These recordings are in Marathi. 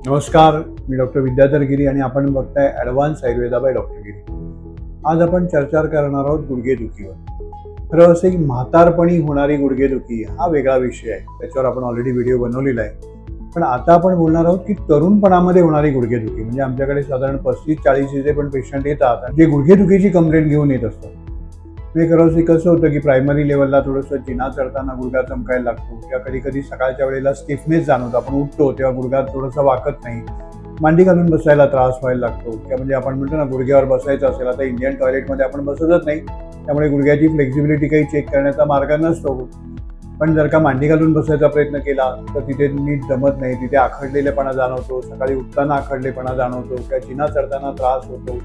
नमस्कार, मी डॉक्टर विद्याधर गिरी आणि आपण बघताय ॲडव्हान्स आयुर्वेदा बाय डॉक्टर गिरी. आज आपण चर्चा करणार आहोत गुडघेदुखीवर. खरं असं की म्हातारपणी होणारी गुडघेदुखी हा वेगळा विषय आहे, त्याच्यावर आपण ऑलरेडी व्हिडिओ बनवलेला आहे. पण आता आपण बोलणार आहोत की तरुणपणामध्ये होणारी गुडघेदुखी, म्हणजे आमच्याकडे साधारण 35-40 पण पेशंट येतात आणि जे गुडघेदुखीची कंप्लेंट घेऊन येत असतात. म्हणजे खरं असं कसं होतं की प्रायमरी लेवलला थोडंसं जिना चढताना गुडघा चमकायला लागतो किंवा कधी कधी सकाळच्या वेळेला स्टिफनेस जाणवतो. आपण उठतो तेव्हा गुडघा थोडासा वाकत नाही, मांडी घालून बसायला त्रास व्हायला लागतो किंवा म्हणजे आपण म्हणतो ना गुडघ्यावर बसायचं असेल, आता इंडियन टॉयलेटमध्ये आपण बसतच नाही, त्यामुळे गुडघ्याची फ्लेक्झिबिलिटी काही चेक करण्याचा मार्ग नसतो. पण जर का मांडी घालून बसायचा प्रयत्न केला तर तिथे नीट जमत नाही, तिथे आखडलेलेपणा जाणवतो, सकाळी उठताना आखडलेपणा जाणवतो किंवा जिना चढताना त्रास होतो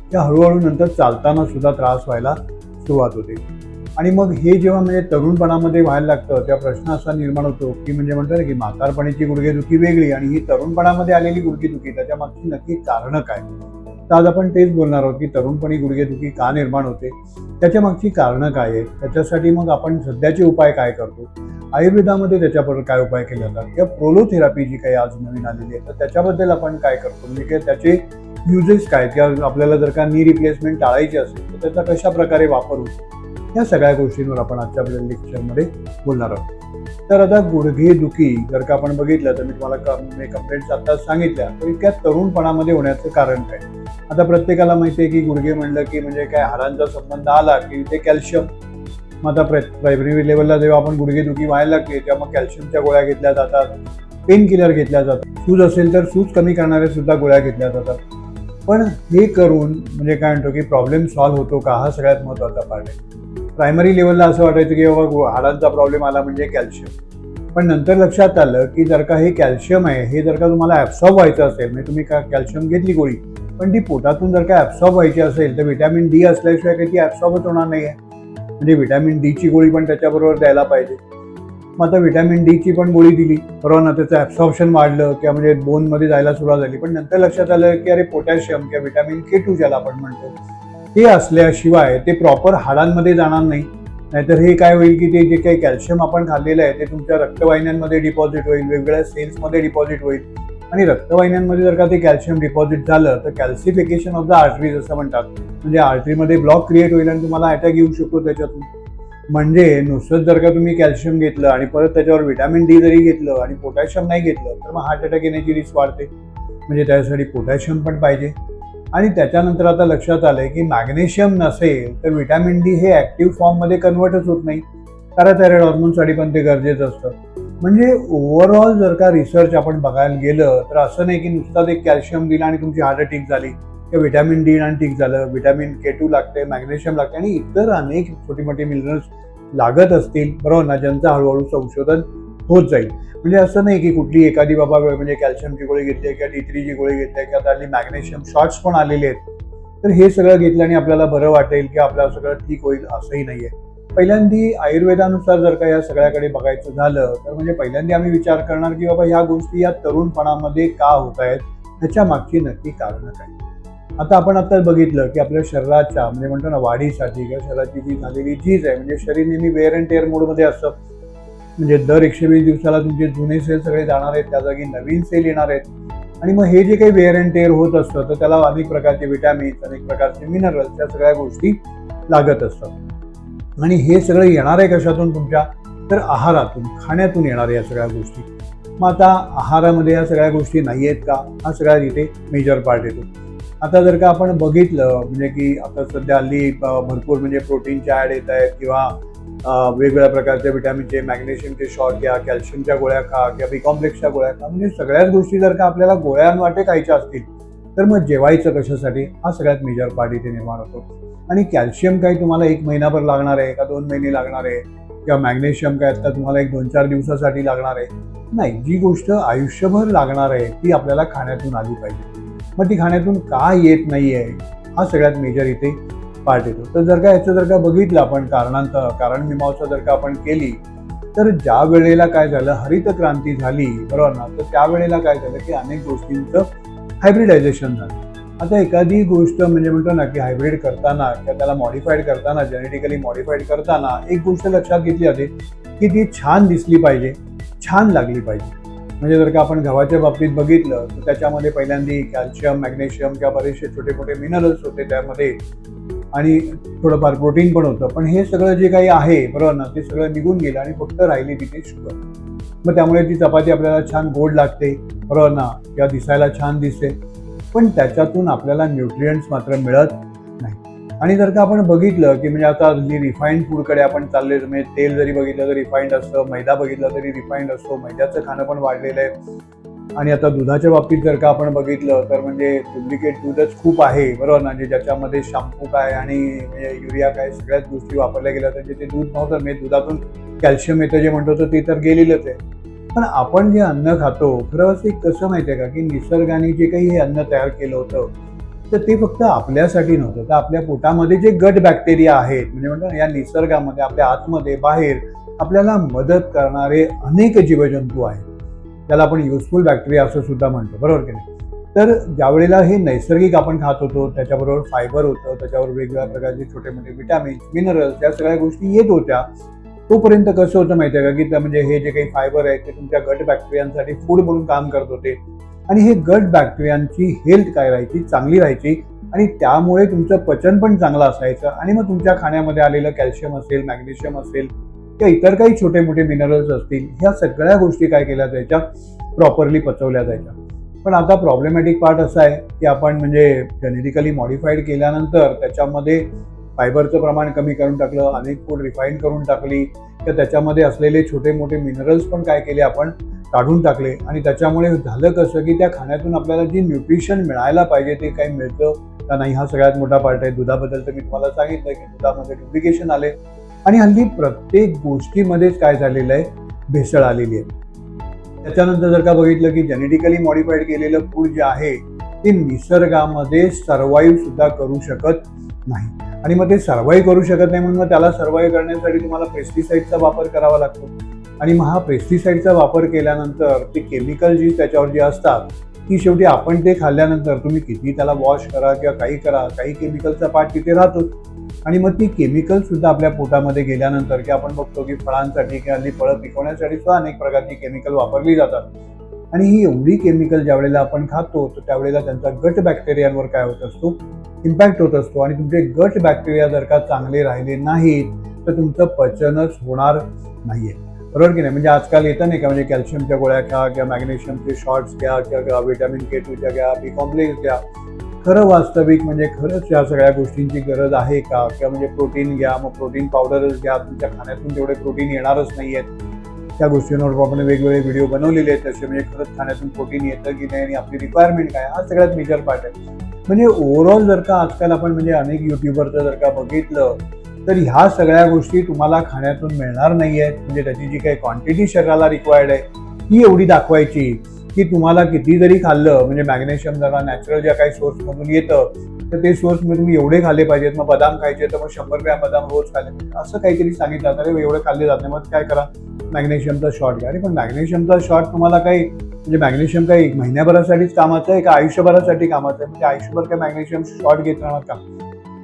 किंवा हळूहळू नंतर चालताना सुद्धा त्रास व्हायला सुरुवात होते. आणि मग हे जेव्हा म्हणजे तरुणपणामध्ये व्हायला लागतं तेव्हा प्रश्न असा निर्माण होतो की म्हणजे म्हणतो ना की म्हातारपणीची गुडघेदुखी वेगळी आणि ही तरुणपणामध्ये आलेली गुडघेदुखी, त्याच्या मागची नक्की कारणं काय. तर आज आपण तेच बोलणार आहोत की तरुणपणी गुडघेदुखी का निर्माण होते, त्याच्या मागची कारणं काय आहेत, त्याच्यासाठी मग आपण सध्याचे उपाय काय करतो, आयुर्वेदामध्ये त्याच्यावर काय उपाय केले जातात किंवा प्रोलोथेरपी जी काही आज नवीन आलेली आहे तर त्याच्याबद्दल आपण काय करतो, म्हणजे त्याचे युजेस काय, किंवा आपल्याला जर का नी रिप्लेसमेंट टाळायची असेल तर त्याचा कशा प्रकारे वापर होतो, या सगळ्या गोष्टींवर आपण आजच्या आपल्या लेक्चरमध्ये बोलणार आहोत. तर आता गुडघेदुखी जर का आपण बघितलं तर मी तुम्हाला कंप्लेंट्स आत्ताच सांगितल्या, तर इतक्या तरुणपणामध्ये होण्याचं कारण काय. आता प्रत्येकाला माहिती आहे की गुडघे म्हणलं की म्हणजे काय हाडांचा संबंध आला की ते कॅल्शियम. मग आता प्रायमरी लेवलला जेव्हा आपण गुडघेदुखी व्हायला लागते तेव्हा मग कॅल्शियमच्या गोळ्या घेतल्या जातात, पेन किलर घेतल्या जातात, सूज असेल तर सूज कमी करणाऱ्या सुद्धा गोळ्या घेतल्या जातात. पण हे करून म्हणजे काय म्हणतो की प्रॉब्लेम सॉल्व्ह होतो का, हा सगळ्यात महत्त्वाचा पार्ट आहे. प्रायमरी लेवलला असं वाटायचं की बाबा हाडांचा प्रॉब्लेम आला म्हणजे कॅल्शियम, पण नंतर लक्षात आलं की जर का हे कॅल्शियम आहे हे जर का तुम्हाला ॲब्सॉर्ब व्हायचं असेल, म्हणजे तुम्ही कॅल्शियम घेतली गोळी पण ती पोटातून जर का ॲब्सॉर्ब व्हायची असेल तर व्हिटॅमिन डी असल्याशिवाय काही ती ॲब्सॉर्बच होणार नाही आहे. म्हणजे व्हिटॅमिन डीची गोळी पण त्याच्याबरोबर द्यायला पाहिजे. मग आता व्हिटॅमिन डीची पण गोळी दिली, बरोबर ना, त्याचं ॲब्सॉर्प्शन वाढलं किंवा म्हणजे बोनमध्ये जायला सुरुवात झाली, पण नंतर लक्षात आलं की अरे पोटॅशियम किंवा व्हिटॅमिन K2 ज्याला आपण म्हणतो ते असल्याशिवाय ते प्रॉपर हाडांमध्ये जाणार नाही. नाहीतर हे काय होईल की ते जे काही कॅल्शियम आपण खाल्लेलं आहे ते तुमच्या रक्तवाहिन्यांमध्ये डिपॉझिट होईल, वेगवेगळ्या सेल्समध्ये डिपॉझिट होईल आणि रक्तवाहिन्यांमध्ये जर का ते कॅल्शियम डिपॉझिट झालं तर कॅल्सिफिकेशन ऑफ द आर्टरीज असं म्हणतात, म्हणजे आर्टरीमध्ये ब्लॉक क्रिएट होईल आणि तुम्हाला अटॅक येऊ शकतो त्याच्यातून. म्हणजे नुसतं जर का तुम्ही कॅल्शियम घेतलं आणि परत त्याच्यावर व्हिटॅमिन डी जरी घेतलं आणि पोटॅशियम नाही घेतलं तर मग हार्ट अटॅक येण्याची रिस्क वाढते. म्हणजे त्यासाठी पोटॅशियम पण पाहिजे. आणि त्याच्यानंतर आता लक्षात आलंय की मॅग्नेशियम नसेल तर व्हिटॅमिन डी हे ॲक्टिव्ह फॉर्ममध्ये कन्वर्टच होत नाही, पॅराथायरॉइड हॉर्मोनसाठी पण ते गरजेचं असतं. म्हणजे ओव्हरऑल जर का रिसर्च आपण बघायला गेलं तर असं नाही की नुसतं एक कॅल्शियम दिलं आणि तुमची हार्ट ठीक झाली किंवा व्हिटॅमिन डी आणि ठीक झालं. व्हिटॅमिन K2 लागते, मॅग्नेशियम लागते आणि इतर अनेक छोटी मोठी मिनरल्स लागत असतील, बरोबर ना, ज्यांचं हळूहळू संशोधन होत जाईल. म्हणजे असं नाही की कुठली एखादी बाबा म्हणजे कॅल्शियमची गोळी घेतली किंवा D3ची गोळी घेतली किंवा त्यातली मॅग्नेशियम शॉर्ट्स पण आलेले आहेत तर हे सगळं घेतलं आणि आपल्याला बरं वाटेल की आपल्याला सगळं ठीक होईल असंही नाहीये. पहिल्यांदी आयुर्वेदानुसार जर का या सगळ्याकडे बघायचं झालं तर म्हणजे पहिल्यांदी आम्ही विचार करणार की बाबा ह्या गोष्टी या तरुणपणामध्ये का होत आहेत, त्याच्या मागची नक्की कारणं काय. आता आपण आता बघितलं की आपल्या शरीराच्या म्हणजे म्हणतो ना वाढीसाठी किंवा शरीराची जी झालेली झीज आहे, म्हणजे शरीर नेहमी वेअर अँड टेअर मोडमध्ये असतं. म्हणजे दर 120 दिवसाला तुमचे जुने सेल सगळे जाणार आहेत, त्या जागी नवीन सेल येणार आहेत आणि मग हे जे काही वेअर अँड टेअर होत असतं तर त्याला अनेक प्रकारचे विटॅमिन्स, अनेक प्रकारचे मिनरल्स, त्या सगळ्या गोष्टी लागत असतात. आणि हे सगळं येणार आहे कशातून, तुमच्या तर आहारातून, खाण्यातून येणार आहे या सगळ्या गोष्टी. मग आता आहारामध्ये या सगळ्या गोष्टी नाही आहेत का, हा सगळ्या इथे मेजर पार्ट येतो. आता जर का आपण बघितलं म्हणजे की आता सध्या हल्ली भरपूर म्हणजे प्रोटीनचे ॲड येत आहेत किंवा वेगवेगळ्या प्रकारच्या विटॅमिनचे, मॅग्नेशियमचे शॉर्ट घ्या, कॅल्शियमच्या गोळ्या खा किंवा बी कॉम्प्लेक्सच्या गोळ्या खा, म्हणजे सगळ्याच गोष्टी जर का आपल्याला गोळ्यांवाटे खायच्या असतील तर मग जेवायचं कशासाठी, हा सगळ्यात मेजर पार्ट इथे निर्माण होतो. आणि कॅल्शियम काही तुम्हाला 1 महिनाभर लागणार आहे का 2 महिने लागणार आहे किंवा मॅग्नेशियम काय आता तुम्हाला 1-2-4 दिवसासाठी लागणार आहे, नाही. जी गोष्ट आयुष्यभर लागणार आहे ती आपल्याला खाण्यातून आली पाहिजे. मग ती खाण्यातून का येत नाही आहे, हा सगळ्यात मेजर इथे पार्ट येतो. तर जर का याचं जर का बघितलं आपण कारणमीमांसा जर का आपण केली तर ज्या वेळेला काय झालं, हरित क्रांती झाली, बरोबर ना, तर त्यावेळेला काय झालं की अनेक गोष्टींचं हायब्रिडायझेशन झालं. आता एखादी गोष्ट म्हणजे म्हणतो ना की हायब्रिड करताना किंवा त्याला मॉडिफाईड करताना, जेनेटिकली मॉडिफाईड करताना एक गोष्ट लक्षात घेतली जाते की ती छान दिसली पाहिजे, छान लागली पाहिजे. म्हणजे जर का आपण गव्हाच्या बाबतीत बघितलं तर त्याच्यामध्ये पहिल्यांदा कॅल्शियम, मॅग्नेशियम किंवा बरेचसे छोटे मोठे मिनरल्स होते त्यामध्ये आणि थोडंफार प्रोटीन पण होतं. पण हे सगळं जे काही आहे बरोबर ना, ते सगळं निघून गेलं आणि फक्त राहिली तिथे शुगर. मग त्यामुळे ती चपाती आपल्याला छान गोड लागते बरोबर ना, किंवा दिसायला छान दिसते, पण त्याच्यातून आपल्याला न्यूट्रिएंट्स मात्र मिळत नाही. आणि जर का आपण बघितलं की म्हणजे आता हल्ली रिफाईंड फूडकडे आपण चालले, म्हणजे तेल जरी बघितलं तर रिफाईंड असतं, मैदा बघितला तरी रिफाईंड असतो, मैद्याचं खाणं पण वाढलेलं आहे. आणि आता दुधाच्या बाबतीत जर का आपण बघितलं तर म्हणजे डुप्लिकेट दूधच खूप आहे बरोबर ना, म्हणजे ज्याच्यामध्ये शॅम्पू काय आणि युरिया काय सगळ्याच गोष्टी वापरल्या गेल्या, तर ते दूध नव्हतं. म्हणजे दुधातून कॅल्शियम येतं जे म्हणतो तर ते तर गेलेलंच आहे. पण आपण जे अन्न खातो खरं असं कसं माहिती आहे का, की निसर्गाने जे काही हे अन्न तयार केलं होतं तर ते फक्त आपल्यासाठी नव्हतं, तर आपल्या पोटामध्ये जे गट बॅक्टेरिया आहेत, म्हणजे म्हणतो ना या निसर्गामध्ये आपल्या आतमध्ये बाहेर आपल्याला मदत करणारे अनेक जीवजंतू आहेत, त्याला आपण युजफुल बॅक्टेरिया असं सुद्धा म्हणतो बरोबर की नाही. तर ज्यावेळेला हे नैसर्गिक आपण खात होतो त्याच्याबरोबर फायबर होतं, त्याच्याबरोबर वेगवेगळ्या प्रकारचे छोटे मोठे विटॅमिन्स, मिनरल्स या सगळ्या गोष्टी येत होत्या, तोपर्यंत कसं होतं माहिती आहे का, की म्हणजे हे जे काही फायबर आहे ते तुमच्या गट बॅक्टेरियांसाठी फूड म्हणून काम करत होते आणि हे गट बॅक्टेरियांची हेल्थ काय राहायची, चांगली राहायची आणि त्यामुळे तुमचं पचन पण चांगलं असायचं आणि मग तुमच्या खाण्यामध्ये आलेलं कॅल्शियम असेल, मॅग्नेशियम असेल किंवा इतर काही छोटे मोठे मिनरल्स असतील, ह्या सगळ्या गोष्टी काय केल्या जायच्या, प्रॉपरली पचवल्या जायच्या. पण आता प्रॉब्लेमॅटिक पार्ट असा आहे की आपण म्हणजे जेनेटिकली मॉडिफाईड केल्यानंतर त्याच्यामध्ये फायबरचं प्रमाण कमी करून टाकलं, अनेक फूड रिफाईन करून टाकली, तर त्याच्यामध्ये असलेले छोटे मोठे मिनरल्स पण काय केले आपण काढून टाकले आणि त्याच्यामुळे झालं कसं की त्या खाण्यातून आपल्याला जे न्यूट्रिशन मिळायला पाहिजे ते काही मिळतं का नाही, हा सगळ्यात मोठा पार्ट आहे. दुधाबद्दल तर मी तुम्हाला सांगितलं की दुधामध्ये डुप्लिकेशन आले आणि हल्ली प्रत्येक गोष्टीमध्येच काय झालेलं आहे, भेसळ आलेली आहे. त्याच्यानंतर जर का बघितलं की जेनेटिकली मॉडिफाईड केलेलं फूड जे आहे ते निसर्गामध्ये सर्वाईव्ह सुद्धा करू शकत नाही आणि मग ते सर्वाईव्ह करू शकत नाही म्हणून मग त्याला सर्वाईव्ह करण्यासाठी तुम्हाला पेस्टिसाईडचा वापर करावा लागतो आणि मग हा पेस्टिसाईडचा वापर केल्यानंतर ते केमिकल जी त्याच्यावर जी असतात ती शेवटी आपण ते खाल्ल्यानंतर तुम्ही किती त्याला वॉश करा किंवा काही करा, काही केमिकलचा पार्ट तिथे राहतोच आणि मग ती केमिकल सुद्धा आपल्या पोटामध्ये गेल्यानंतर की आपण बघतो की फळांसाठी किंवा हल्ली फळं पिकवण्यासाठी सुद्धा अनेक प्रकारची केमिकल वापरली जातात आणि ही एवढी केमिकल ज्यावेळेला आपण खातो तर त्यावेळेला त्यांचा गट बॅक्टेरियांवर काय होत असतो, इम्पॅक्ट होत असतो आणि तुमचे गट बॅक्टेरिया जर का चांगले राहिले नाहीत तर तुमचं पचनच होणार नाहीये बरोबर की नाही. म्हणजे आजकाल येतं नाही का, म्हणजे कॅल्शियमच्या गोळ्या घ्या किंवा मॅग्नेशियमचे शॉर्ट्स घ्या किंवा व्हिटॅमिन K2च्या घ्या, बी कॉम्प्लेक्स घ्या. खरं वास्तविक म्हणजे खरंच या सगळ्या गोष्टींची गरज आहे का, किंवा म्हणजे प्रोटीन घ्या, मग प्रोटीन पावडरच घ्या, तुमच्या खाण्यातून तेवढे प्रोटीन येणारच नाही आहेत. त्या गोष्टींवर आपण वेगवेगळे व्हिडिओ बनवलेले आहेत तसे, म्हणजे खरंच खाण्यातून प्रोटीन येतं की नाही आणि आपली रिक्वायरमेंट काय, हा सगळ्यात मेजर पार्ट आहे. म्हणजे ओव्हरऑल जर का आजकाल आपण म्हणजे अनेक युट्यूबरचं जर का बघितलं तर ह्या सगळ्या गोष्टी तुम्हाला खाण्यातून मिळणार नाही आहेत. म्हणजे त्याची जी काही क्वांटिटी शरीराला रिक्वायर्ड आहे ती एवढी दाखवायची की तुम्हाला किती जरी खाल्लं, म्हणजे मॅग्नेशियम जरा नॅचरल ज्या काही सोर्समधून येतं तर ते सोर्समध्ये तुम्ही एवढे खाल्ले पाहिजेत. मग बदाम खायचे तर मग 100 ग्रॅम बदाम रोज खाल्ले पाहिजे असं काहीतरी सांगितलं, तर एवढे खाल्ले जात नाही, मग काय करा, मॅग्नेशियमचा शॉट घ्या. अरे पण मॅग्नेशियमचा शॉट तुम्हाला काही म्हणजे मॅग्नेशियम काही महिन्याभरासाठीच कामाचं आहे का आयुष्यभरासाठी कामाचं आहे, म्हणजे आयुष्यभर काय मॅग्नेशियम शॉट घेत राहणार का.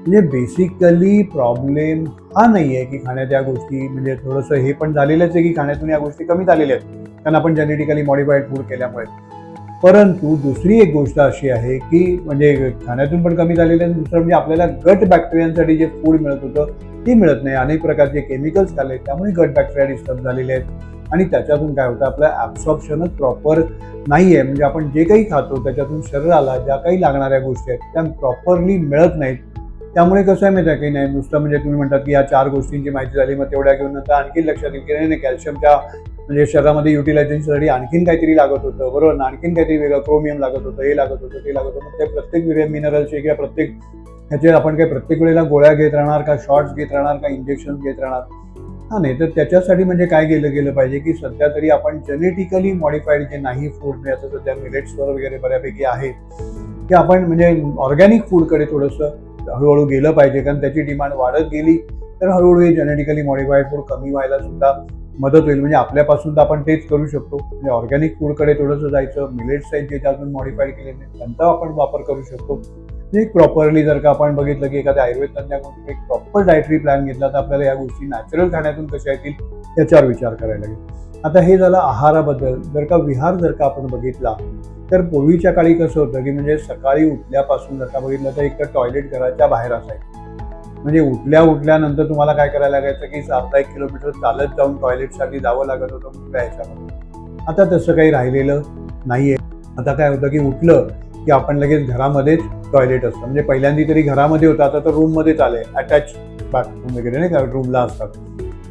म्हणजे बेसिकली प्रॉब्लेम हा नाही आहे की खाण्यात या गोष्टी, म्हणजे थोडंसं हे पण झालेलंच आहे की खाण्यातून या गोष्टी कमी झालेल्या आहेत कारण आपण जेनेटिकली मॉडिफाईड फूड केल्यामुळे. परंतु दुसरी एक गोष्ट अशी आहे की म्हणजे खाण्यातून पण कमी झालेलं आहे, दुसरं म्हणजे आपल्याला गट बॅक्टेरियांसाठी जे फूड मिळत होतं ते मिळत नाही. अनेक प्रकारचे केमिकल्स खाल्ले त्यामुळे गट बॅक्टेरिया डिस्टर्ब झालेले आहेत आणि त्याच्यातून काय होतं, आपलं ॲब्सॉर्प्शनच प्रॉपर नाही आहे. म्हणजे आपण जे काही खातो त्याच्यातून शरीराला ज्या काही लागणाऱ्या गोष्टी आहेत त्या प्रॉपरली मिळत नाहीत. त्यामुळे कसं आहे माहिती आहे की नाही, नुसतं म्हणजे तुम्ही म्हणतात की या 4 गोष्टींची माहिती झाली मग तेवढ्या घेऊन नंतर आणखी लक्षात येईल की नाही कॅल्शियमच्या म्हणजे शरीरामध्ये युटिलायझेशनसाठी आणखीन काहीतरी लागत होतं बरोबर ना, आणखीन काहीतरी वेगळं क्रोमियम लागत होतं, हे लागत होतं, ते लागत होतं. ते प्रत्येक मिनरलचे किंवा प्रत्येक ह्याचे आपण काही प्रत्येक वेळेला गोळ्या घेत राहणार का, शॉट्स घेत राहणार का, इंजेक्शन घेत राहणार, हा नाही. तर त्याच्यासाठी म्हणजे काय गेलं पाहिजे की सध्या तरी आपण जेनेटिकली मॉडिफाईड जे नाही फूड, म्हणजे आता सध्या मिलेट्सवर वगैरे बऱ्यापैकी आहे की आपण म्हणजे ऑर्गॅनिक फूडकडे थोडंसं हळूहळू गेलं पाहिजे, कारण त्याची डिमांड वाढत गेली तर हळूहळू हे जेनेटिकली मॉडिफाईड फूड कमी व्हायला सुद्धा मदत होईल. म्हणजे आपल्यापासून तर आपण तेच करू शकतो, म्हणजे ऑर्गॅनिक फूडकडे थोडंसं जायचं, मिलेट्स आहेत जे अजून मॉडिफाईड केलेले नाही त्यांचा आपण वापर करू शकतो. म्हणजे प्रॉपरली जर का आपण बघितलं की एखाद्या आयुर्वेद तज्ञाकडून एक प्रॉपर डायटरी प्लॅन घेतला तर आपल्याला या गोष्टी नॅचरल खाण्यातून कशा येतील याच्यावर विचार करायला लागेल. आता हे झालं आहाराबद्दल. जर का विहार जर का आपण बघितला तर पूर्वीच्या काळी कसं होतं की म्हणजे सकाळी उठल्यापासून जर का बघितलं तर एक तर टॉयलेट घराच्या बाहेर असायचं. म्हणजे उठल्यानंतर तुम्हाला काय करायला लागायचं की अर्धा 1 किलोमीटर चालत जाऊन टॉयलेटसाठी जावं लागत होतं मोठ्या ह्याच्यामध्ये. आता तसं काही राहिलेलं नाहीये. आता काय होतं की उठलं की आपण लगेच घरामध्येच टॉयलेट असतं. म्हणजे पहिल्यांदा तरी घरामध्ये होतं, आता तर रूममध्येच आलंय. अटॅच बाथरूम वगैरे नाही का रूमला असतात.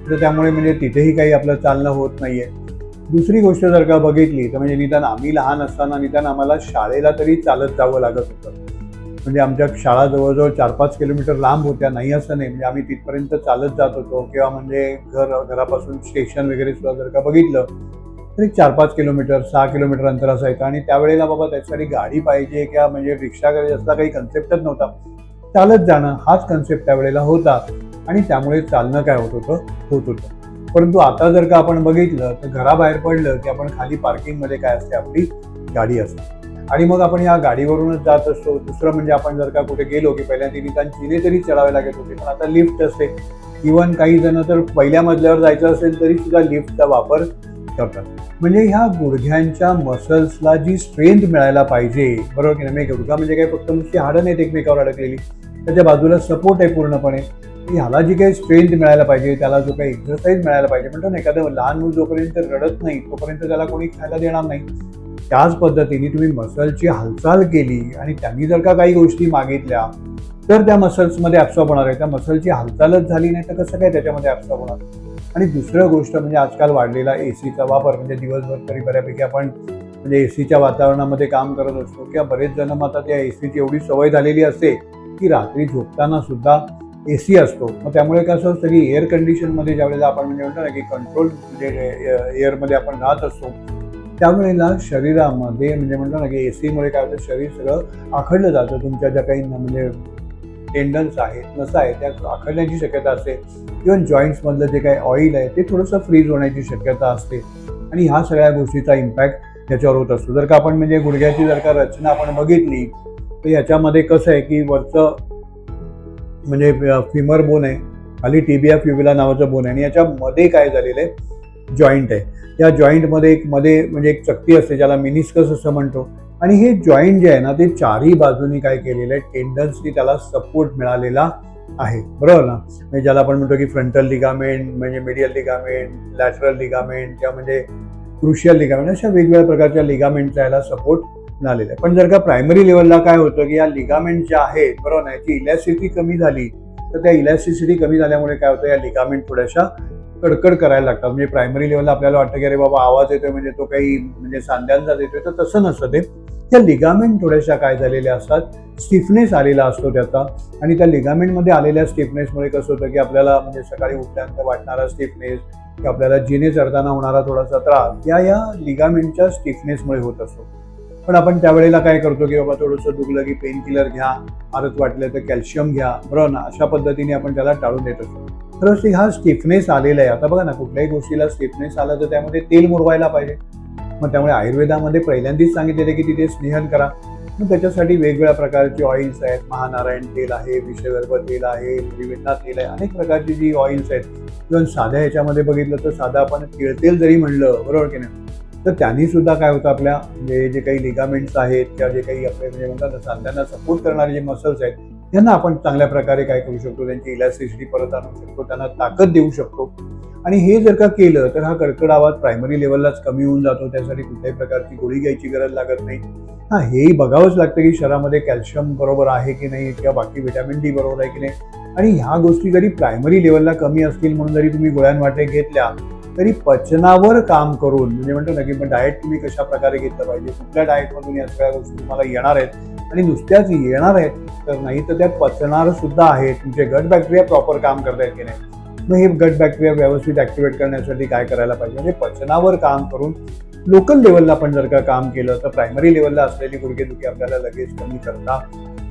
तर त्यामुळे म्हणजे तिथेही काही आपलं चालणं होत नाहीये. दुसरी गोष्ट जर का बघितली तर म्हणजे निदान आम्ही लहान असताना निदान आम्हाला शाळेला तरी चालत जावं लागत होतं. म्हणजे आमच्या शाळा जवळजवळ 4-5 किलोमीटर लांब होत्या, नाही असं नाही. म्हणजे आम्ही तिथपर्यंत चालत जात होतो किंवा म्हणजे घरापासून स्टेशन वगैरे सुद्धा जर का बघितलं तर 4-5 किलोमीटर 6 किलोमीटर अंतर असायचं. आणि त्यावेळेला बाबा त्याच्यासाठी गाडी पाहिजे किंवा म्हणजे रिक्षा करायची असला काही कन्सेप्टच नव्हता. चालत जाणं हाच कन्सेप्ट त्यावेळेला होता आणि त्यामुळे चालणं काय होत होतं. परंतु आता जर का आपण बघितलं तर घराबाहेर पडलं की आपण खाली पार्किंगमध्ये काय असते, आपली गाडी असते आणि मग आपण या गाडीवरूनच जात असतो. दुसरं म्हणजे आपण जर का कुठे गेलो की पहिल्यांदा निदान जिने तरी चढावे लागत होते, पण आता लिफ्ट असते. इव्हन काही जण तर पहिल्या मजल्यावर जायचं असेल तरी सुद्धा लिफ्टचा वापर करतात. म्हणजे ह्या गुडघ्यांच्या मसल्सला जी स्ट्रेंथ मिळायला पाहिजे, बरोबर की नाही. गुडघा म्हणजे काय फक्त नुसती हाडं नाहीत एकमेकावर अडकलेली, त्याच्या बाजूला सपोर्ट आहे पूर्णपणे. ह्याला जी काही स्ट्रेंथ मिळायला पाहिजे, त्याला जो काही एक्सरसाइज मिळायला पाहिजे, म्हणतो ना एखादं लहान मूल जोपर्यंत रडत नाही तोपर्यंत त्याला कोणी खायला देणार नाही. त्याच पद्धतीने तुम्ही मसलची हालचाल केली आणि त्यांनी जर का काही गोष्टी मागितल्या तर त्या मसल्समध्ये ॲब्सॉर्ब होणार आहे. त्या मसलची हालचालच झाली नाही तर कसं काय त्याच्यामध्ये ॲब्सॉर्ब होणार. आणि दुसरं गोष्ट म्हणजे आजकाल वाढलेला एसीचा वापर. म्हणजे दिवसभर तरी बऱ्यापैकी आपण म्हणजे एसीच्या वातावरणामध्ये काम करत असतो किंवा बरेच जण मग आता त्या एसीची एवढी सवय झालेली असते की रात्री झोपताना सुद्धा एसी असतो. मग त्यामुळे कसं असतं की एअर कंडिशनमध्ये ज्यावेळेला आपण म्हणजे म्हणतो ना की कंट्रोल म्हणजे एअरमध्ये आपण राहत असतो, त्यावेळेला शरीरामध्ये म्हणजे म्हणतो ना की एसीमुळे काय होतं, शरीर सगळं आखडलं जातं. तुमच्या ज्या काही म्हणजे टेंडन्स आहेत, नसा आहे, त्या आखडण्याची शक्यता असते. इव्हन जॉईंट्समधलं जे काही ऑइल आहे ते थोडंसं फ्रीज होण्याची शक्यता असते आणि ह्या सगळ्या गोष्टीचा इम्पॅक्ट याच्यावर होत असतो. जर का आपण म्हणजे गुडघ्याची जर का रचना आपण बघितली तर याच्यामध्ये कसं आहे की वरचं म्हणजे फिमर बोन आहे, खाली टिबिया फ्युबिला नावाचं बोन आहे आणि याच्यामध्ये काय झालेलं आहे, जॉईंट आहे. या जॉईंटमध्ये मध्ये म्हणजे एक चकती असते ज्याला मिनिस्कस असं म्हणतो. आणि हे जॉईंट जे आहे ना ते चारही बाजूनी काय केलेलं आहे, टेंडन्सनी त्याला सपोर्ट मिळालेला आहे, बरोबर ना. म्हणजे ज्याला आपण म्हणतो की फ्रंटल लिगामेंट, म्हणजे मीडियल लिगामेंट, लॅटरल लिगामेंट किंवा म्हणजे क्रुशियल लिगामेंट, अशा वेगवेगळ्या प्रकारच्या लिगामेंटचा याला सपोर्ट मिळालेला आहे. पण जर का प्रायमरी लेवलला काय होतं की या लिगामेंट ज्या आहेत, बरोबर ना, याची इलॅस्टिसिटी कमी झाली तर त्या इलॅस्टिसिटी कमी झाल्यामुळे काय होतं, या लिगामेंट थोड्याशा कडकड करायला लागतात. म्हणजे प्रायमरी लेवलला आपल्याला वाटतं की अरे बाबा आवाज येतोय म्हणजे तो काही म्हणजे सांध्यांचा येतोय, तर तसं नसतं ते. त्या लिगामेंट थोड्याशा काय झालेल्या असतात, स्टिफनेस आलेला असतो त्याचा. आणि त्या लिगामेंटमध्ये आलेल्या स्टिफनेसमुळे कसं होतं की आपल्याला म्हणजे सकाळी उठल्यानंतर वाटणारा स्टिफनेस किंवा आपल्याला जिने चढताना होणारा थोडासा त्रास या लिगामेंटच्या स्टिफनेसमुळे होत असतो. पण आपण त्यावेळेला काय करतो की बाबा थोडंसं दुखलं की पेन किलर घ्या, फारच वाटलं तर कॅल्शियम घ्या, बरोबर ना. अशा पद्धतीने आपण त्याला टाळून देत असतो. खरंच हा स्टिफनेस आलेला आहे. आता बघा ना, कुठल्याही गोष्टीला स्टिफनेस आला तर त्यामध्ये तेल मुरवायला पाहिजे. मग त्यामुळे आयुर्वेदामध्ये पहिल्यांदाच सांगितलेलं की तिथे स्नेहन करा. मग त्याच्यासाठी वेगवेगळ्या प्रकारचे ऑइल्स आहेत. महानारायण तेल आहे, विषगर्भ तेल आहे, त्रिवेंद्र तेल आहे, अनेक प्रकारची जी ऑइल्स आहेत. किंवा साध्या ह्याच्यामध्ये बघितलं तर साधं आपण तिळतेल जरी म्हणलं, बरोबर की नाही, तर त्यांनी सुद्धा काय होतं, आपल्या म्हणजे जे काही लिगामेंट्स आहेत किंवा जे काही आपले म्हणजे म्हणतात ना सांध्यांना सपोर्ट करणारे जे मसल्स आहेत यांना आपण चांगल्या प्रकारे काय करू शकतो, त्यांची इलॅस्टिसिटी परत आणू शकतो, त्यांना ताकद देऊ शकतो. आणि हे जर का केलं तर हा कर्कट आवाज प्रायमरी लेवललाच कमी होऊन जातो. त्यासाठी कुठल्याही प्रकारची गोळी घ्यायची गरज लागत नाही. हां, हेही बघावंच लागतं की शरीरामध्ये कॅल्शियम बरोबर आहे की नाही किंवा बाकी व्हिटॅमिन डी बरोबर आहे की नाही. आणि ह्या गोष्टी जरी प्रायमरी लेवलला कमी असतील म्हणून जरी तुम्ही गोळ्यांवाटे घेतल्या तरी पचनावर काम करून म्हणजे म्हणतो ना की मग डाएट तुम्ही कशा प्रकारे घेतलं पाहिजे, कुठल्या डाएटमधून या सगळ्या गोष्टी तुम्हाला येणार आहेत आणि नुसत्याच येणार आहेत तर नाही तर त्या पचणार सुद्धा आहेत. तुमचे गट बॅक्टेरिया प्रॉपर काम करतायत की नाही. मग हे गट बॅक्टेरिया व्यवस्थित ऍक्टिव्हेट करण्यासाठी काय करायला पाहिजे, म्हणजे पचनावर काम करून लोकल लेवलला पण जर का काम केलं तर प्रायमरी लेवलला असलेली गुडघेदुखी आपल्याला लगेच कमी करता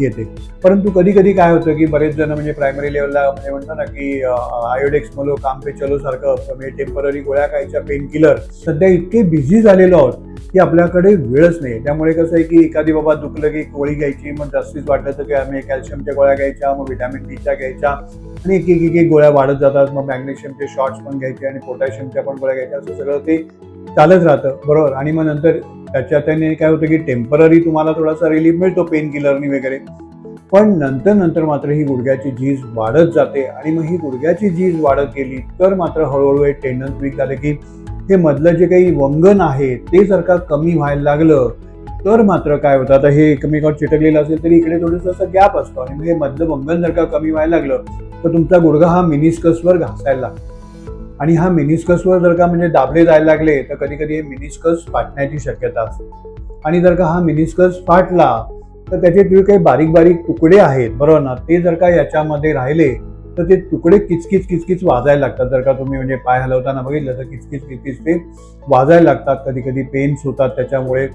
येते. परंतु कधी कधी काय होतं की बरेच जण म्हणजे प्रायमरी लेवलला म्हणजे म्हणतो ना की आयोडेक्स मलो काम पे चलो सारखं म्हणजे टेम्पररी गोळ्या खायच्या, पेन किलर, सध्या इतके बिझी झालेलो आहोत की आपल्याकडे वेळच नाही. त्यामुळे कसं आहे की एखादी बाबा दुखलं की गोळी घ्यायची, मग जास्तीच वाटलं तर आम्ही कॅल्शियमच्या गोळ्या घ्यायच्या, मग व्हिटॅमिन डीच्या घ्यायच्या आणि एक गोळ्या वाढत जातात. मग मॅग्नेशियमचे शॉट्स पण घ्यायचे आणि पोटॅशियमच्या पण गोळ्या घ्यायच्या, असं सगळं ते चालत राहतं बरोबर. आणि मग नंतर त्याने काय होतं की टेम्पररी तुम्हाला थोडासा रिलीफ मिळतो पेन किलरनी वगैरे, पण नंतर नंतर मात्र ही गुडघ्याची झीज वाढत जाते. आणि मग ही गुडघ्याची झीज वाढत गेली तर मात्र हळूहळू एक टेंडन्स वीक झाले की हे मधलं जे काही वंगण आहे ते जर का कमी व्हायला लागलं तर मात्र काय होतं, आता हे एकमेकावर चिटकलेलं असेल तरी इकडे थोडंसं असं गॅप असतो आणि हे मधलं वंगण जर का कमी व्हायला लागलं तर तुमचा गुडघा हा मिनिस्कसवर घासायला लागतो. आणि हा मिनिस्कसवर जर का म्हणजे दाबले जायला लागले तर कधी कधी हे मिनिस्कस फाटण्याची शक्यता असते. आणि जर का हा मिनिस्कस फाटला तर त्याचे जे काही बारीक बारीक तुकडे आहेत बरोबर ना, ते जर का याच्यामध्ये राहिले तर ते तुकडे किचकिच किचकिच वाजायला लागतात. जर का तुम्ही म्हणजे पाय हलवताना बघितलं तर किचकिच किचकिच ते वाजायला लागतात, कधी कधी पेन्स होतात त्याच्यामुळे.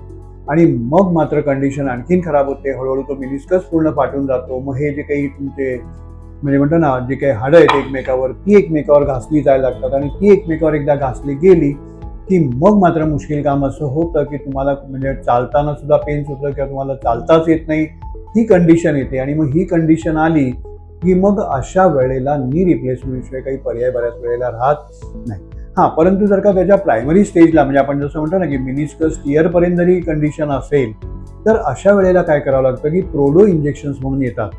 आणि मग मात्र कंडिशन आणखीन खराब होते, हळूहळू तो मिनिस्कस पूर्ण फाटून जातो. मग हे जे काही तुमचे म्हणजे म्हणतो ना, जे काही हाडं आहेत एकमेकावर ती एकमेकावर घासली जायला लागतात आणि ती एकमेकावर एकदा घासली गेली की मग मात्र मुश्किल काम असं होतं की तुम्हाला म्हणजे चालताना सुद्धा पेन्स होतं किंवा तुम्हाला चालताच येत नाही, ही कंडिशन येते. आणि मग ही कंडिशन आली की मग अशा वेळेला नी रिप्लेसमेंट शिवाय काही पर्याय बऱ्याच वेळेला राहत नाही. हा, परंतु जर का त्याच्या प्रायमरी स्टेजला म्हणजे आपण जसं म्हणतो ना की मिनिस्कस टियर पर्यंत जरी कंडिशन असेल तर अशा वेळेला काय करावं लागतं की प्रोलो इंजेक्शन्स म्हणून येतात.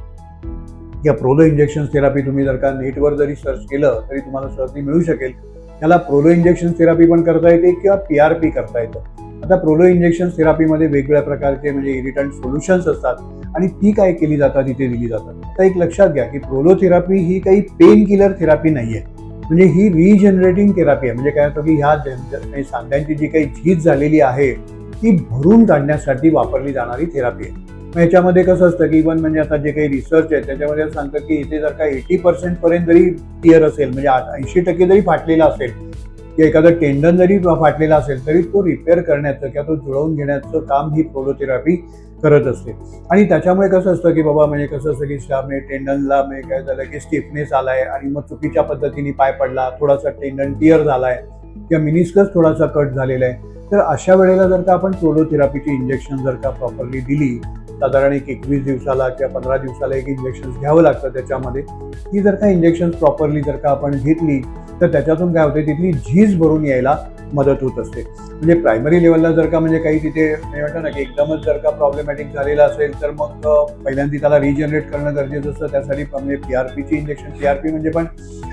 या प्रोलो इंजेक्शन थेरपी तुम्ही जर का नेटवर जरी सर्च केलं तरी तुम्हाला सहज मिळू शकेल. त्याला प्रोलो इंजेक्शन थेरपी पण करता येते किंवा PRP करता येतं. आता प्रोलो इंजेक्शन थेरपीमध्ये वेगवेगळ्या प्रकारचे म्हणजे इरिटंट सोल्युशन्स असतात आणि ती काय केली जातात, इथे दिली जातात. आता एक लक्षात घ्या की प्रोलो थेरपी ही काही पेन किलर थेरपी नाहीये, म्हणजे ही रिजनरेटिंग थेरपी आहे. म्हणजे काय होतं की ह्या सांध्यांची जी काही झीज झालेली आहे ती भरून काढण्यासाठी वापरली जाणारी थेरपी आहे. मग याच्यामध्ये कसं असतं की इव्हन म्हणजे आता जे काही रिसर्च आहे त्याच्यामध्ये सांगतं की इथे जर का 80% पर्यंत जरी टियर असेल, म्हणजे 80% जरी फाटलेला असेल किंवा एखादा टेंडन जरी फाटलेला असेल तरी तो रिपेअर करण्याचं किंवा तो जुळवून घेण्याचं काम ही प्रोलो थेरपी करत असते. आणि त्याच्यामुळे कसं असतं की बाबा म्हणजे कसं असतं की टेंडनला म्हणजे काय झालं की स्टिफनेस आलाय आणि मग चुकीच्या पद्धतीने पाय पडला, थोडासा टेंडन टियर झालाय किंवा मिनिस्कस थोडासा कट झालेला आहे, तर अशा वेळेला जर का आपण प्रोलो थेरपीची इंजेक्शन जर का प्रॉपरली दिली, साधारण 21 दिवसाला किंवा 15 दिवसाला एक इंजेक्शन घ्यावं लागतं त्याच्यामध्ये, ती जर का इंजेक्शन प्रॉपरली जर का आपण घेतली तर त्याच्यातून काय होते, तिथली झीज भरून यायला मदत होत असते. म्हणजे प्रायमरी लेवलला जर का म्हणजे काही तिथे म्हणतो ना की एकदमच जर का प्रॉब्लेमॅटिक झालेला असेल तर मग पहिल्यांदा त्याला रिजनरेट करणं गरजेचं असतं. त्यासाठी म्हणजे PRPची इंजेक्शन, PRP म्हणजे पण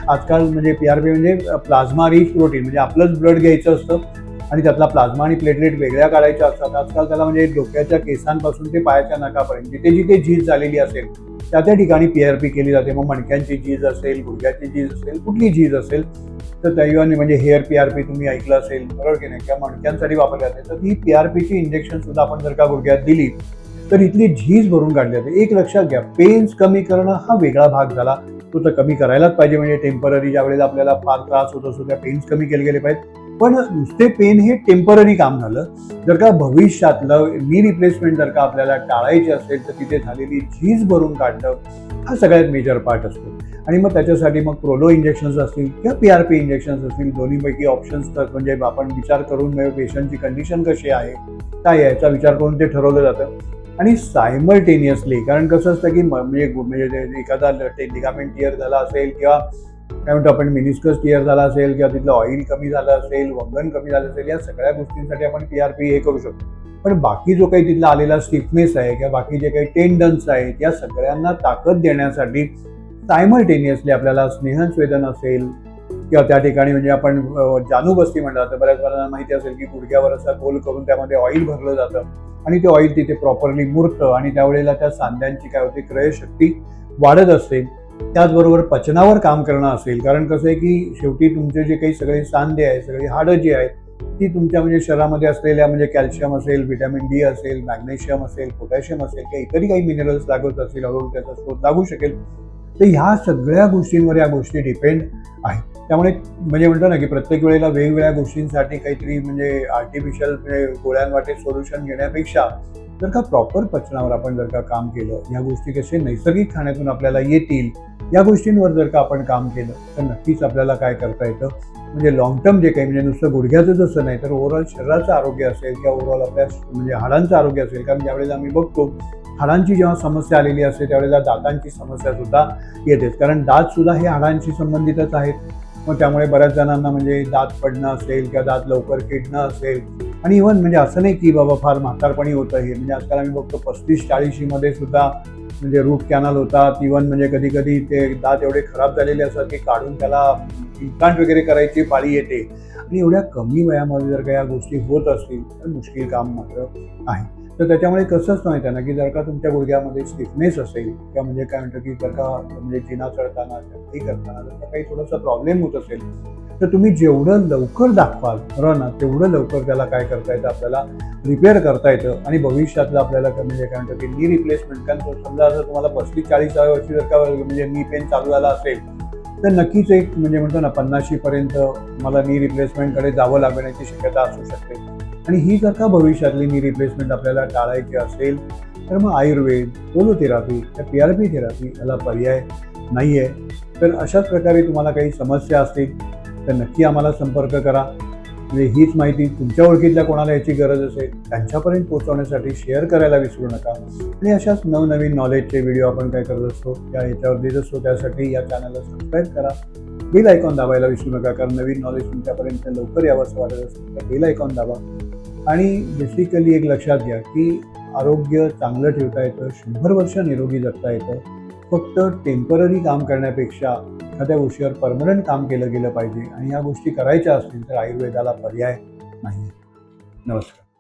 आजकाल म्हणजे PRP म्हणजे प्लाझ्मा रिच प्रोटीन, म्हणजे आपलंच ब्लड घ्यायचं असतं आणि त्यातला प्लाझ्मा आणि प्लेटलेट वेगळ्या काढायच्या असतात. आजकाल त्याला म्हणजे डोक्याच्या केसांपासून ते पायाच्या नखापर्यंत जिथे जिथे झीज झालेली असेल त्या ठिकाणी PRP केली जाते. मग मणक्यांची झीज असेल, गुडघ्याची झीज असेल, कुठली झीज असेल तर दैवाने म्हणजे हेअर PRP तुम्ही ऐकलं असेल बरोबर की नाही, किंवा मणक्यांसाठी वापरली जाते, तर ही PRPची इंजेक्शन सुद्धा आपण जर का गुडघ्यात दिली तर इथली झीज भरून काढली जाते. एक लक्षात घ्या, पेन्स कमी करणं हा वेगळा भाग झाला, तो तर कमी करायलाच पाहिजे. म्हणजे टेम्पररी ज्या वेळेला आपल्याला फार त्रास होत असतो त्या पेन्स कमी केले गेले पाहिजे. पण नुसते पेन हे टेम्पररी काम झालं. जर का भविष्यातलं नी रिप्लेसमेंट जर का आपल्याला टाळायची असेल तर तिथे झालेली झीज भरून काढणं हा सगळ्यात मेजर पार्ट असतो. आणि मग त्याच्यासाठी मग प्रोलो इंजेक्शन्स असतील किंवा PRP इंजेक्शन्स असतील, दोन्हीपैकी ऑप्शन्स तर म्हणजे आपण विचार करून पेशंटची कंडिशन कशी आहे काय याचा विचार करून ते ठरवलं जातं. आणि सायमल्टेनियसली, कारण कसं असतं की म्हणजे एखादा लिगामेंट टियर झाला असेल किंवा काय म्हणतो आपण मिनिस्कस टियर झाला असेल किंवा तिथलं ऑइल कमी झालं असेल, वंगण कमी झालं असेल, या सगळ्या गोष्टींसाठी आपण PRP हे करू शकतो. पण बाकी जो काही तिथला आलेला स्टिफनेस आहे किंवा बाकी जे काही टेंडन्स आहेत या सगळ्यांना ताकद देण्यासाठी सायमल्टेनियसली आपल्याला स्नेहस्वेदन असेल किंवा त्या ठिकाणी म्हणजे आपण जानुबस्ती म्हणतात, तर बऱ्याच जणांना माहिती असेल की गुडघ्यावर असा गोल करून त्यामध्ये ऑइल भरलं जातं आणि ते ऑइल तिथे प्रॉपरली मुरतं आणि त्यावेळेला त्या सांध्यांची काय होते, क्रयशक्ती वाढत असते. त्याचबरोबर पचनावर काम करणं असेल, कारण कसं आहे की शेवटी तुमचे जे काही सगळे सांधे आहेत, सगळी हाडं जी आहेत ती तुमच्या म्हणजे शरीरामध्ये असलेल्या म्हणजे कॅल्शियम असेल, व्हिटॅमिन D असेल, मॅग्नेशियम असेल, पोटॅशियम असेल किंवा इतरही काही मिनरल्स लागत असतील, हळूहळू त्याचा शोध लागू शकेल. तर ह्या सगळ्या गोष्टींवर या गोष्टी डिपेंड आहेत. त्यामुळे म्हणजे म्हणतो ना की प्रत्येक वेळेला वेगवेगळ्या गोष्टींसाठी काहीतरी म्हणजे आर्टिफिशियल म्हणजे गोळ्यांवाटे सोल्युशन घेण्यापेक्षा जर का प्रॉपर पचनावर आपण जर का काम केलं, या गोष्टी कसे नैसर्गिक खाण्यातून आपल्याला येतील, या गोष्टींवर जर का आपण काम केलं तर नक्कीच आपल्याला काय करता येतं, म्हणजे लॉंग टर्म जे काही म्हणजे नुसतं गुडघ्याचं जसं नाही तर ओव्हरऑल शरीराचं आरोग्य असेल किंवा ओव्हरऑल आपल्या म्हणजे हाडांचं आरोग्य असेल. कारण ज्यावेळेला आम्ही बघतो हाडांची जेव्हा समस्या आलेली असते त्यावेळेला दातांची समस्या सुद्धा येतेच, कारण दात सुद्धा हे हाडांशी संबंधितच आहेत. मग त्यामुळे बऱ्याच जणांना म्हणजे दात पडणं असेल किंवा दात लवकर किडणं असेल, आणि इव्हन म्हणजे असं नाही की बाबा फार म्हातारपणी होतं हे, म्हणजे आजकाल आम्ही बघतो 35-40मध्ये सुद्धा म्हणजे रूट कॅनल होतात. इव्हन म्हणजे कधी कधी ते दात एवढे खराब झालेले असतात की काढून त्याला इम्प्लांट वगैरे करायची पाळी येते. आणि एवढ्या कमी वयामध्ये जर का या गोष्टी होत असतील तर मुश्किल काम मात्र आहे. तर त्याच्यामुळे कसंच माहिती आहे ना की जर का तुमच्या गुडघ्यामध्ये स्टिफनेस असेल किंवा म्हणजे काय म्हणतो की जर का म्हणजे जिना चढताना हे करताना जर का काही थोडासा प्रॉब्लेम होत असेल तर तुम्ही जेवढं लवकर दाखवाल बरोबर ना, तेवढं लवकर त्याला काय करता येतं, आपल्याला रिपेअर करता येतं. आणि भविष्यातलं आपल्याला म्हणजे काय म्हणतो की नी रिप्लेसमेंट, कारण समजा जर तुम्हाला 35-40 वर्षी जर का म्हणजे नी पेन चालू झाला असेल तर नक्कीच एक म्हणजे म्हणतो ना 50शीपर्यंत मला नी रिप्लेसमेंटकडे जावं लागण्याची शक्यता असू शकते. आणि ही जर का भविष्यातली नी रिप्लेसमेंट आपल्याला टाळायची असेल तर मग आयुर्वेद, कोलोथेरपी या PRP थेरपी याला पर्याय नाही आहे. तर अशाच प्रकारे तुम्हाला काही समस्या असतील तर नक्की आम्हाला संपर्क करा. म्हणजे हीच माहिती तुमच्या ओळखीतल्या कोणाला याची गरज असेल त्यांच्यापर्यंत पोहोचवण्यासाठी शेअर करायला विसरू नका. आणि अशाच नवनवीन नॉलेजचे व्हिडिओ आपण काय करत असतो त्या याच्यावर देत असतो. त्यासाठी या चॅनलला सबस्क्राईब करा, बेल आयकॉन दाबायला विसरू नका, कारण नवीन नॉलेज तुमच्यापर्यंत लवकर यावं असं वाटत असेल तर बेल आयकॉन दाबा. आणि बेसिकली एक लक्षात घ्या की आरोग्य चांगलं ठेवता येतं, 100 वर्ष निरोगी जगता येतं. फक्त टेम्पररी काम करण्यापेक्षा एखाद्या गोष्टीवर परमनंट काम केलं गेलं पाहिजे. आणि या गोष्टी करायच्या असतील तर आयुर्वेदाला पर्याय नाही. नमस्कार.